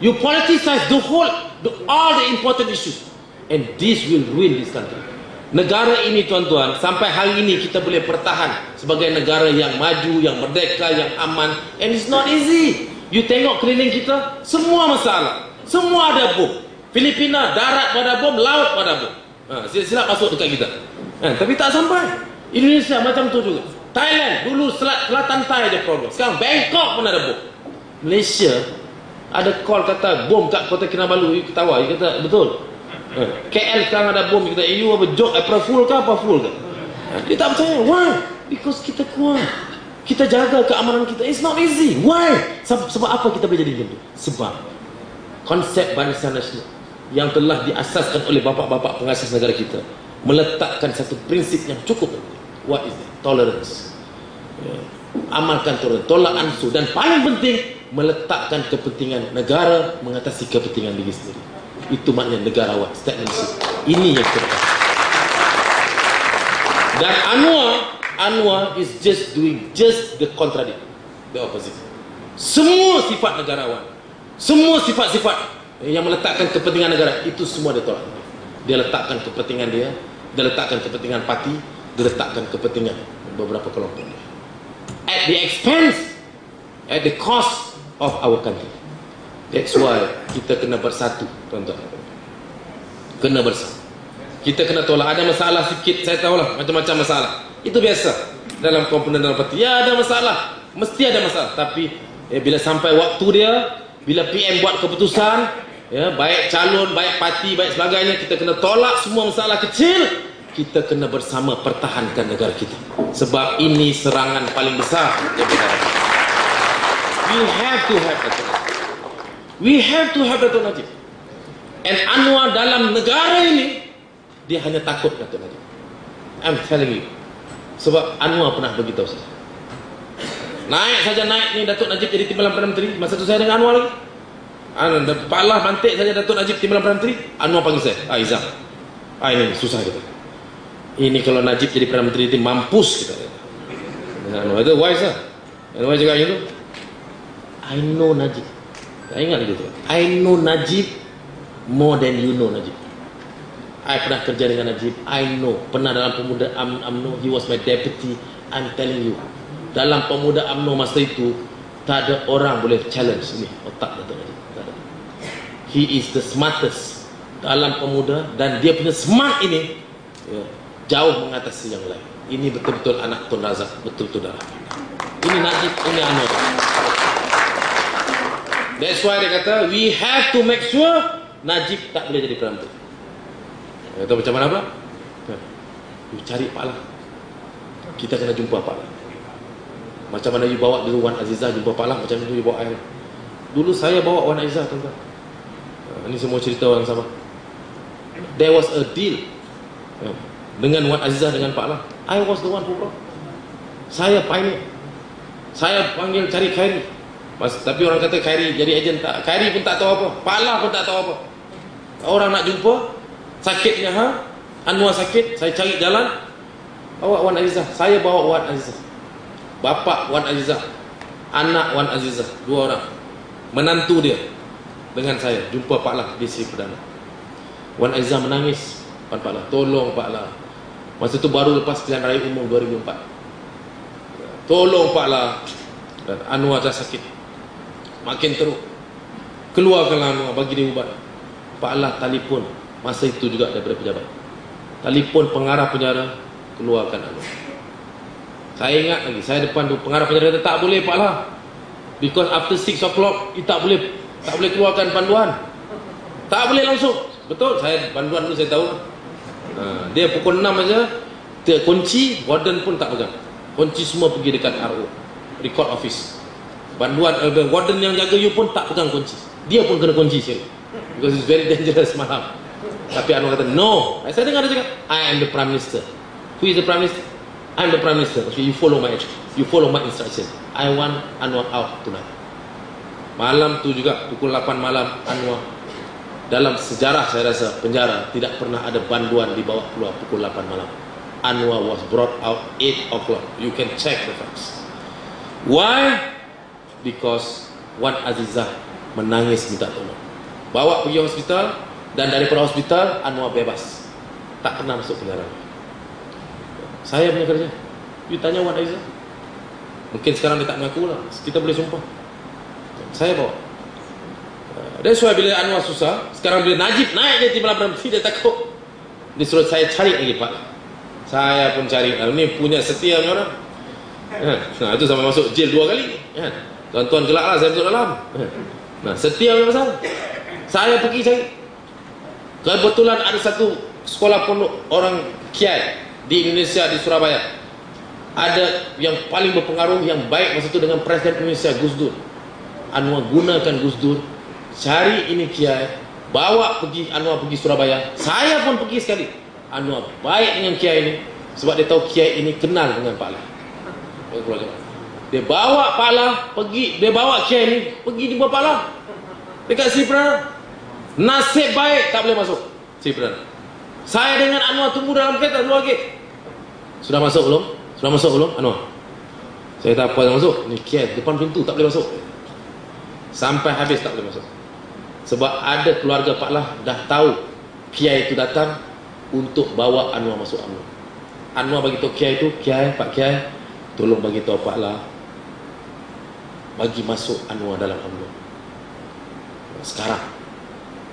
You politicize all the important issues, and this will ruin this country. Negara ini tuan-tuan, sampai hari ini kita boleh bertahan sebagai negara yang maju, yang merdeka, yang aman, and it's not easy. You tengok keliling kita, semua masalah, semua ada bom. Filipina, darat pada bom, laut pada bom. Silap masuk dekat kita. Tapi tak sampai. Indonesia macam tu juga. Thailand, dulu selatan Thai ada problem. Sekarang Bangkok pun ada bom. Malaysia, ada call kata bom kat Kota Kinabalu. You ketawa, you kata betul. KL sekarang ada bom. You kata, you apa joke, April Fool ke apa Fool ke? Dia tak percaya. Why? Because kita kuat. Kita jaga keamanan kita. It's not easy. Why? Sebab apa kita boleh jadi macam tu? Sebab konsep barisan nasional yang telah diasaskan oleh bapa-bapa pengasas negara kita meletakkan satu prinsip yang cukup. What is it? Tolerance. Amalkan tolerance, tolak ansur, dan paling penting meletakkan kepentingan negara mengatasi kepentingan diri sendiri. Itu maknanya negarawan, statesmanship. Ini yang kita. Dan Anwar is just doing the contradict, the opposite. Semua sifat negarawan, semua sifat-sifat yang meletakkan kepentingan negara, itu semua dia tolak. Dia letakkan kepentingan dia letakkan kepentingan parti, dia letakkan kepentingan beberapa kelompok dia. At the expense, at the cost of our country. That's why kita kena bersatu, tuan-tuan. Kena bersatu. Kita kena tolak. Ada masalah sikit, saya tahulah, macam-macam masalah. Itu biasa dalam komponen dalam parti. Ya, ada masalah, mesti ada masalah. Tapi bila sampai waktu dia, bila PM buat keputusan, ya, baik calon, baik parti, baik sebagainya, kita kena tolak semua masalah kecil. Kita kena bersama pertahankan negara kita. Sebab ini serangan paling besar. We have to have that. We have to have Dato' Najib. And Anwar dalam negara ini, dia hanya takut Dato' Najib. I'm telling you. Sebab Anwar pernah beritahu saya. Naik ni Dato' Najib jadi Timbalan Perdana Menteri. Masa tu saya dengan Anwar lagi. Pak Allah mantik saja Dato' Najib Timbalan Perdana Menteri. Anwar panggil saya, Izzah, ini susah kita. Ini kalau Najib jadi Perdana Menteri itu mampus kita. Anwar itu wise lah. Anwar cakap gitu. I know Najib. Saya ingat gitu. I know Najib more than you know Najib. I pernah kerja dengan Najib. I know. Pernah dalam pemuda UMNO. He was my deputy. I'm telling you. Dalam pemuda UMNO masa itu, tak ada orang boleh challenge ni otak Dato' Najib. Tak ada. He is the smartest dalam pemuda, dan dia punya smart ini jauh mengatasi yang lain. Ini betul-betul anak Tun Razak, betul-betul darah. Ini Najib, ini Anwar. That's why dia kata we have to make sure Najib tak boleh jadi Perdana Menteri. Kata macam mana pula? You cari Pak Lah. Kita kena jumpa Pak Lah. Macam mana you bawa dulu Wan Azizah jumpa Pak Lah, macam mana you bawa saya. Dulu saya bawa Wan Azizah, tuan-tuan. Ini semua cerita orang sama. There was a deal dengan Wan Azizah dengan Pak Lah. I was the one who brought. Saya pioneer. Saya panggil cari Khairi. Tapi orang kata Khairi jadi ejen tak. Khairi pun tak tahu apa. Pak Lah pun tak tahu apa. Orang nak jumpa, sakitnya Anwar sakit, saya cari jalan. Bawa Wan Azizah. Saya bawa Wan Azizah. Bapa Wan Azizah, anak Wan Azizah, dua orang. Menantu dia dengan saya jumpa Pak Lah di Sri Perdana. Wan Azizah menangis. Pak Lah, tolong Pak Lah. Masa tu baru lepas pilihan raya umum 2004. Tolong Pak Lah. Dan Anwar dah sakit. Makin teruk. Keluarkanlah Anwar, bagi dia ubat. Pak Lah telefon masa itu juga daripada pejabat. Telefon pengarah penjara, keluarkan Anwar. Saya ingat lagi, saya depan tu pengarah penjara kata tak boleh Pak Lah. Because after 6 o'clock, tak boleh keluarkan panduan. Tak boleh langsung. Betul, saya panduan tu saya tahu. Dia pukul 6 aja, dia kunci, warden pun tak pegang. Kunci semua pergi dekat RO, record office. Panduan warden yang jaga you pun tak pegang kunci. Dia pun kena kunci sini. Because it's very dangerous malam. Tapi Anwar kata, no. Saya dengar dia cakap, I am the Prime Minister. Who is the Prime Minister? I am the Prime Minister. Okay, you follow my instruction. I want Anwar out tonight. Malam tu juga, pukul 8 malam, Anwar. Dalam sejarah saya rasa penjara tidak pernah ada banduan dibawa keluar pukul 8 malam. Anwar was brought out 8 o'clock. You can check the facts. Why? Because Wan Azizah menangis minta tolong. Bawa pergi hospital, dan daripada hospital Anwar bebas, tak pernah masuk penjara. Saya punya kerja. You tanya Wan Aizah, mungkin sekarang dia tak mengaku lah, kita boleh sumpah. Saya bawa. That's why bila Anwar susah, sekarang bila Najib naik dia tiba-tiba berhenti, dia takut. Dia suruh saya cari lagi Pak. Saya pun cari. Ini punya setia punya orang. Nah, itu sampai masuk jail 2 kali. Tuan-tuan gelak lah saya masuk dalam. Nah, setia punya pasal. Saya pergi cari. Kebetulan ada satu sekolah pondok orang Kiai di Indonesia, di Surabaya. Ada yang paling berpengaruh, yang baik masa itu dengan Presiden Indonesia, Gus Dur. Anwar gunakan Gus Dur, cari ini Kiai, bawa pergi Anwar pergi Surabaya. Saya pun pergi sekali. Anwar baik dengan Kiai ini, sebab dia tahu Kiai ini kenal dengan Pak Lah. Dia bawa Pak Lah pergi, dia bawa Kiai ini pergi jumpa Pak Lah dekat Sri Perdana. Nasib baik tak boleh masuk Sri Perdana. Saya dengan Anwar tunggu dalam kereta luar gate. Sudah masuk belum? Sudah masuk belum Anwar? Saya tak apa yang masuk. Ni Kiai depan pintu tak boleh masuk. Sampai habis tak boleh masuk. Sebab ada keluarga Pak Lah dah tahu Kiai itu datang untuk bawa Anwar masuk UMNO. Anwar bagi tahu Kiai itu, Kiai, Pak Kiai, tolong bagi tahu Pak Lah bagi masuk Anwar dalam UMNO. Sekarang,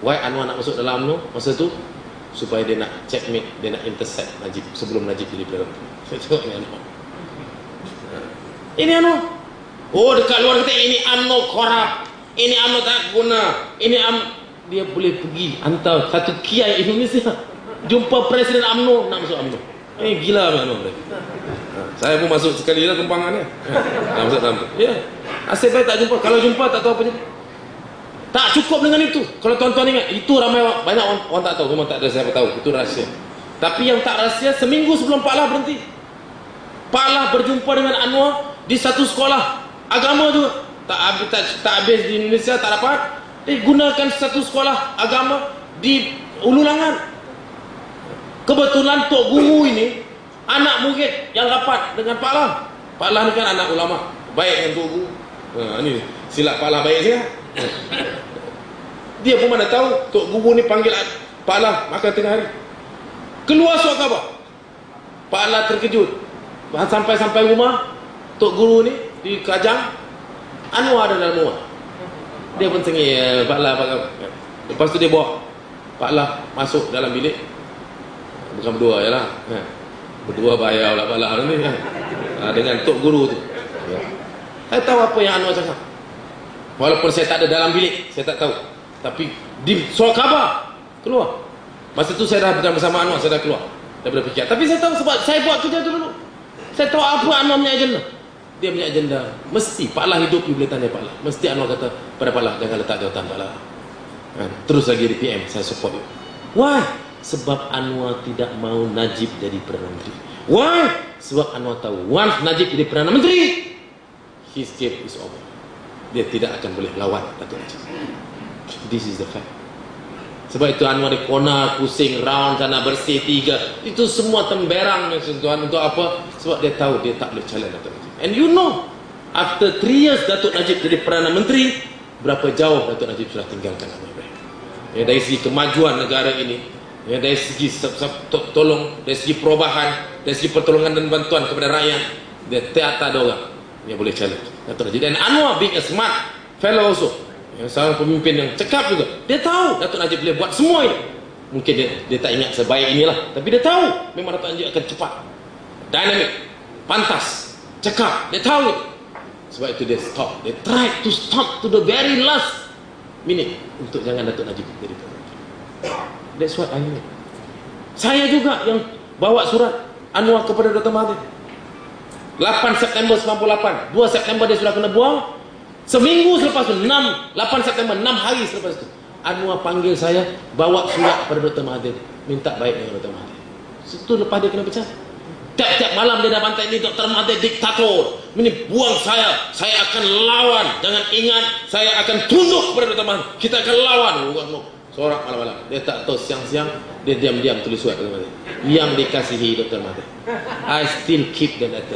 why Anwar nak masuk dalam UMNO masa tu? Supaya dia nak checkmate, dia nak intercept Najib sebelum Najib jadi Perdana. Saya tengok ini Anwar. Ini Anwar. Oh, dekat luar kata ini UMNO korup. Ini UMNO tak guna. Ini dia boleh pergi hantar satu Kiai Indonesia jumpa Presiden UMNO nak masuk UMNO. Gila UMNO. Saya pun masuk sekali lah kempangannya. Masuk dalam tu. Ya. Asyik baik tak jumpa. Kalau jumpa tak tahu apa jadi. Tak cukup dengan itu. Kalau tuan-tuan ingat, itu ramai banyak orang tak tahu. Memang tak ada siapa tahu. Itu rahsia. Tapi yang tak rahsia, seminggu sebelum Pak Lah berhenti, Pak Lah berjumpa dengan Anwar di satu sekolah agama juga. Tak habis di Indonesia, tak dapat. Dia gunakan satu sekolah agama di Ulu Langan. Kebetulan Tok Guru ini anak murid yang rapat dengan Pak Lah. Pak Lah ni kan anak ulama, baik dengan Tok Guru. Ini silap Pak Lah baik saya. Dia pun mana tahu Tok Guru ni panggil Pak Lah makan tengah hari. Keluar surat khabar. Pak Lah terkejut. Sampai rumah Tok Guru ni di Kajang, Anwar ada dalam rumah. Dia pun tengok Pak Lah. Lepas tu dia bawa Pak Lah masuk dalam bilik. Bukan berdua je lah. Berdua bayar lah Pak Lah ni. Dengan Tok Guru tu. Saya tahu apa yang Anwar cakap. Walaupun saya tak ada dalam bilik, saya tak tahu. Tapi di surat khabar keluar. Masa tu saya dah bersama Anwar, saya dah keluar daripada PKR. Tapi saya tahu sebab saya buat kerja tu dulu. Saya tahu apa Anwar punya agenda. Dia punya agenda, mesti Pak Lah hidup, you boleh tanya Pak Lah. Mesti Anwar kata pada Pak Lah, jangan letak jawatan Pak Lah. Terus lagi di PM, saya support you. Why? Sebab Anwar tidak mau Najib jadi Perdana Menteri. Why? Sebab Anwar tahu, once Najib jadi Perdana Menteri, his game is over. Dia tidak akan boleh lawan Datuk Najib. This is the fact. Sebab itu Anwar di corner, pusing, round sana, bersih 3. Itu semua temberang tuan untuk apa? Sebab dia tahu dia tak boleh challenge Datuk Najib. And you know, after 3 years Datuk Najib jadi Perdana Menteri, berapa jauh Datuk Najib sudah tinggalkan Anwar Ibrahim. Dari segi kemajuan negara ini, dari segi tolong, dari segi perubahan, dari segi pertolongan dan bantuan kepada rakyat, dia tak ada orang yang boleh challenge Datuk Najib. Dan Anwar being a smart fellow also, seorang pemimpin yang cekap juga, dia tahu Datuk Najib boleh buat semua ini. Mungkin dia tak ingat sebaik inilah, tapi dia tahu memang Datuk Najib akan cepat, dynamic, pantas, cekap. Dia tahu itu. Sebab itu dia stop. Dia try to stop to the very last minute untuk jangan Datuk Najib jadi Perdana Menteri. That's what I mean. Saya juga yang bawa surat Anwar kepada Dr. Mahathir. 8 September 98, 2 September dia sudah kena buang. Seminggu selepas itu, 8 September, 6 hari selepas itu, Anwar panggil saya, bawa surat kepada Dr. Mahathir, minta baik dengan Dr. Mahathir. Itu lepas dia kena pecah. Tiap-tiap malam dia dah bantai, ini Dr. Mahathir diktator, ini buang saya akan lawan. Jangan ingat, saya akan tunduk kepada Dr. Mahathir. Kita akan lawan. Sorak malam-malam. Dia tak tahu siang-siang, dia diam-diam tulis surat Dr. Mahathir yang dikasihi Dr. Mahathir. I still keep that letter.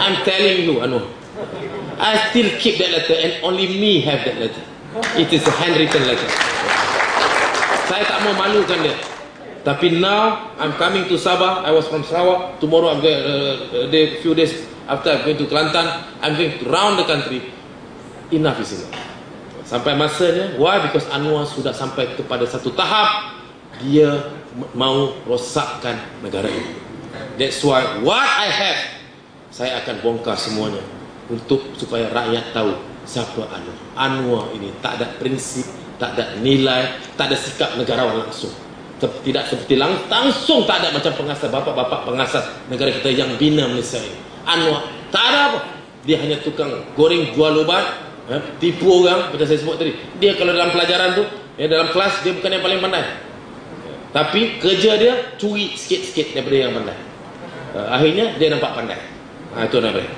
I'm telling you, Anwar, I still keep that letter and only me have that letter. It is a handwritten letter. Saya tak mau malukan dia. Tapi now I'm coming to Sabah. I was from Sarawak. Tomorrow I'm going few days after I'm going to Kelantan. I'm going to round the country. Enough is enough. Sampai masanya. Why? Because Anwar sudah sampai kepada satu tahap dia mau rosakkan negara ini. That's why what I have, saya akan bongkar semuanya untuk supaya rakyat tahu siapa Anwar. Anwar ini tak ada prinsip, tak ada nilai, tak ada sikap negarawan langsung. Tidak seperti langsung, tak ada macam pengasas, bapak-bapak pengasas negara kita yang bina Malaysia ini. Anwar tak ada apa. Dia hanya tukang goreng jual ubat, tipu orang macam saya sebut tadi. Dia kalau dalam pelajaran tu, dalam kelas dia bukan yang paling pandai. Tapi kerja dia curi sikit-sikit daripada yang pandai. Akhirnya dia nampak pandai. Itu nak boleh.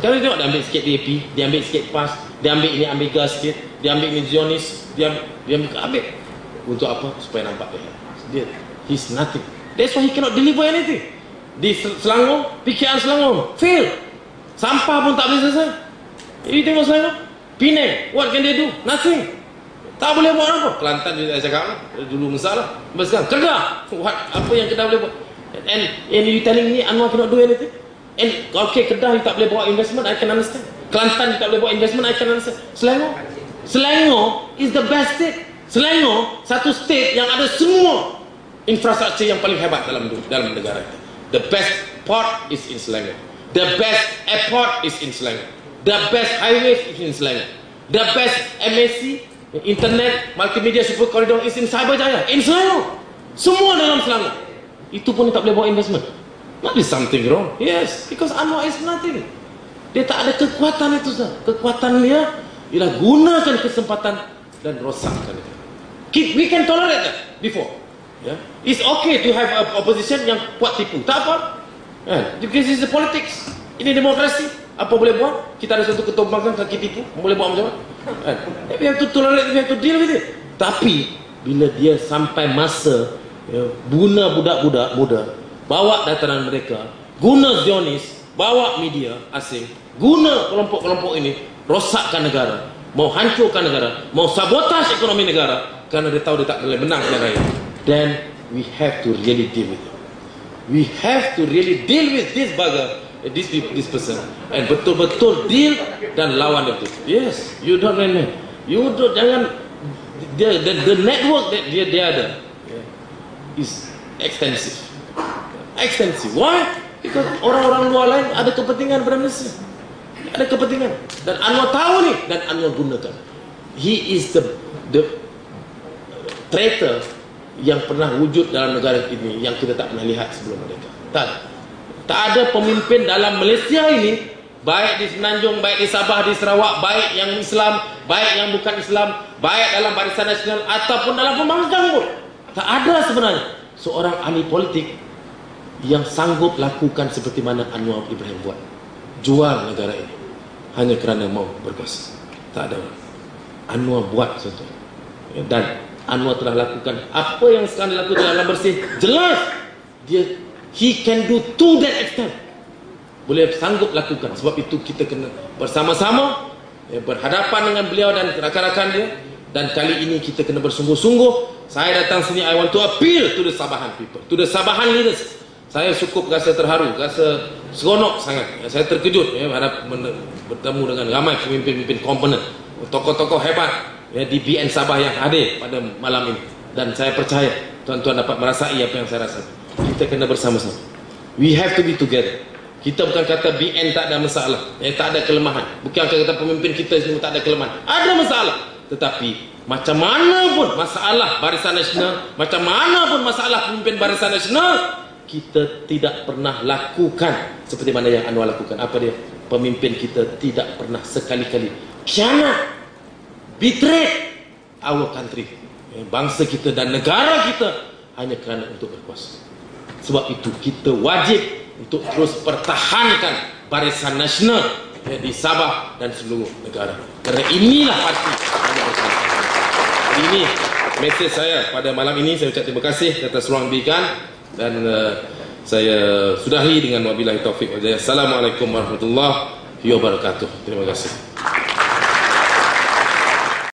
Kalau tengok dia ambil sikit DAP, dia ambil sikit PAS, dia ambil ini, ambil gas sikit, dia ambil ini Zionis, dia ambil. Untuk apa? Supaya nampak dia he's nothing. That's why he cannot deliver anything. Di Selangor, PKR Selangor fail. Sampah pun tak boleh selesai. Ini tengok Selangor, Penang, what can they do? Nothing. Tak boleh buat apa. Kelantan saya cakap lah, dulu masalah. Sekarang Kedah, apa yang Kedah boleh buat? And you telling me Anwar cannot do anything? And okay, Kedah you tak boleh buat investment, I can understand. Kelantan you tak boleh buat investment, I can understand. Selangor is the best state. Selangor satu state yang ada semua infrastruktur yang paling hebat dalam negara kita. The best port is in Selangor. The best airport is in Selangor. The best highways is in Selangor. The best MAC, internet, multimedia super corridor is in Cyberjaya. In Selangor. Semua dalam Selangor. Itu pun tak boleh buat investment. Not is something wrong. Yes, because Anwar is nothing. Dia tak ada kekuatan itu sah. Kekuatan dia ialah gunakan kesempatan dan rosakkan itu. We can tolerate that before. Yeah? It's okay to have a opposition yang buat tipu. Tak apa. Because it's a politics. Ini demokrasi. Apa boleh buat? Kita ada satu ketua bangsa kaki tipu. Boleh buat macam mana? We have to tolerate, we have to deal with it. Tapi bila dia sampai masa guna budak-budak muda, bawa dataran mereka, guna Zionis, bawa media asing, guna kelompok-kelompok ini, rosakkan negara, mau hancurkan negara, mau sabotaj ekonomi negara, karena dia tahu dia tak boleh menang negara ini. Then we have to really deal with it. We have to really deal with this bugger, this person, and betul-betul deal dan lawan itu. Yes, you don't know. You don't, jangan the network that dia ada is extensive. Why? Because orang-orang luar lain ada kepentingan pada Malaysia. Ada kepentingan. Dan Anwar tahu ni, dan Anwar gunakan. He is the traitor yang pernah wujud dalam negara ini yang kita tak pernah lihat sebelum mereka. Tak ada pemimpin dalam Malaysia ini, baik di Semenanjung, baik di Sabah, di Sarawak, baik yang Islam, baik yang bukan Islam, baik dalam Barisan Nasional ataupun dalam pembangkang pun. Tak ada sebenarnya seorang ahli politik yang sanggup lakukan seperti mana Anwar Ibrahim buat. Jual negara ini hanya kerana mau berkuasa. Tak ada. Anwar buat sesuatu. Dan Anwar telah lakukan apa yang sekarang dilakukan dalam bersih. Jelas he can do to that extent. Boleh sanggup lakukan. Sebab itu kita kena bersama-sama berhadapan dengan beliau dan rakan-rakan dia. Dan kali ini kita kena bersungguh-sungguh. Saya datang sini, I want to appeal to the Sabahan people, to the Sabahan leaders. Saya cukup rasa terharu, rasa seronok sangat. Saya terkejut bertemu dengan ramai pemimpin-pemimpin komponen, tokoh-tokoh hebat di BN Sabah yang hadir pada malam ini. Dan saya percaya tuan-tuan dapat merasai apa yang saya rasa. Kita kena bersama-sama. We have to be together. Kita bukan kata BN tak ada masalah, tak ada kelemahan. Bukan kata pemimpin kita semua tak ada kelemahan. Ada masalah. Tetapi macam mana pun masalah Barisan Nasional, macam mana pun masalah pemimpin Barisan Nasional, kita tidak pernah lakukan seperti mana yang Anwar lakukan. Apa dia? Pemimpin kita tidak pernah sekali-kali khianat, betray our country, bangsa kita dan negara kita hanya kerana untuk berkuasa. Sebab itu kita wajib untuk terus pertahankan Barisan Nasional di Sabah dan seluruh negara. Kerana inilah pasti yang bersama. Ini mesej saya pada malam ini. Saya ucap terima kasih atas ruang diberikan dan saya sudahi dengan wabillahi taufik. Assalamualaikum warahmatullahi wabarakatuh. Terima kasih.